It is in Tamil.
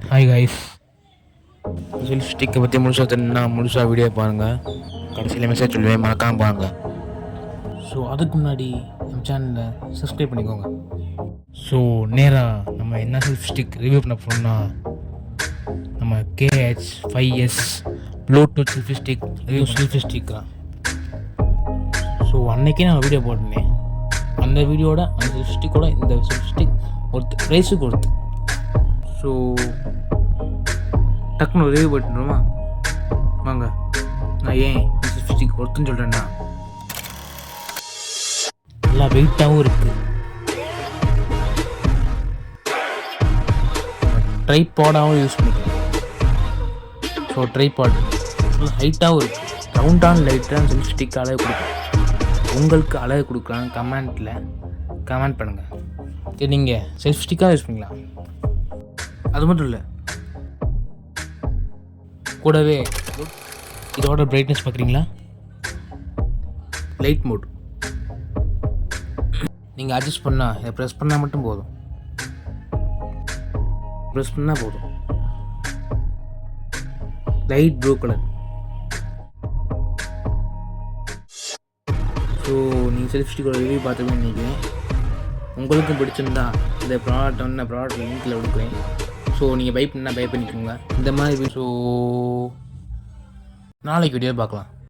ஹாய் கைஸ், செல்ஃபி ஸ்டிக்கை பற்றி முழுசாக தெரியுன்னா முழுசாக வீடியோ பாருங்கள். கடைசியில் மெசேஜ் சொல்லுவேன், மறக்காமல் பாருங்கள். ஸோ அதுக்கு முன்னாடி நம்ம சேனலை சப்ஸ்கிரைப் பண்ணிக்கோங்க. ஸோ நேராக நம்ம என்ன செல்ஃபி ஸ்டிக் ரிவ்யூ பண்ண போகிறோம்னா நம்ம KH5S Bluetooth selfie stick selfie stick தான். ஸோ அன்றைக்கே நான் வீடியோ போட்டிருந்தேன். அந்த வீடியோட அந்த செல்ஃபி ஸ்டிக்கோட இந்த செல்ஃபி ஸ்டிக் ப்ரைஸுக்கு ஒருத்து. ஸோ டக்குன்னு ரிவ்யூ போட்டுருமா வாங்க. நான் ஏன் செல்ஃபி ஸ்டிக் ஒருத்துன்னு சொல்கிறேன்னா, நல்லா வெயிட்டாகவும் இருக்குது, ட்ரைபாடாகவும் யூஸ் பண்ணிக்கலாம். ஸோ ட்ரைபாட் நல்லா ஹைட்டாகவும் இருக்குது, ரவுண்டான லைட்டான செல்ஃபி ஸ்டிக் அழகு கொடுக்கும். உங்களுக்கு அழகு கொடுக்கலான்னு கமெண்ட் பண்ணுங்கள். இது நீங்கள் செல்ஃபி ஸ்டிக்காக யூஸ் பண்ணிக்கலாம். அது மட்டும் இல்லை, கூடவே இதோட பிரைட்னஸ் பார்க்குறீங்களா, லைட் மோட் நீங்கள் அட்ஜஸ்ட் பண்ணால் இதை ப்ரெஸ் பண்ணால் மட்டும் போதும். ப்ரெஸ் பண்ணால் போதும். Light blue colour. ஸோ நீங்கள் செல்ஃபி ஸ்டிக்கோட ரிவ்யூ பார்த்துருக்கேன்னு நினைக்கிறேன். உங்களுக்கும் பிடிச்சிருந்தா இந்த ப்ராடக்ட் லிங்க்கில் கொடுக்குறேன். ஸோ நீங்கள் பை பண்ணிக்கோங்க இந்த மாதிரி. ஸோ நாளைக்கு வீடியோ பார்க்கலாம்.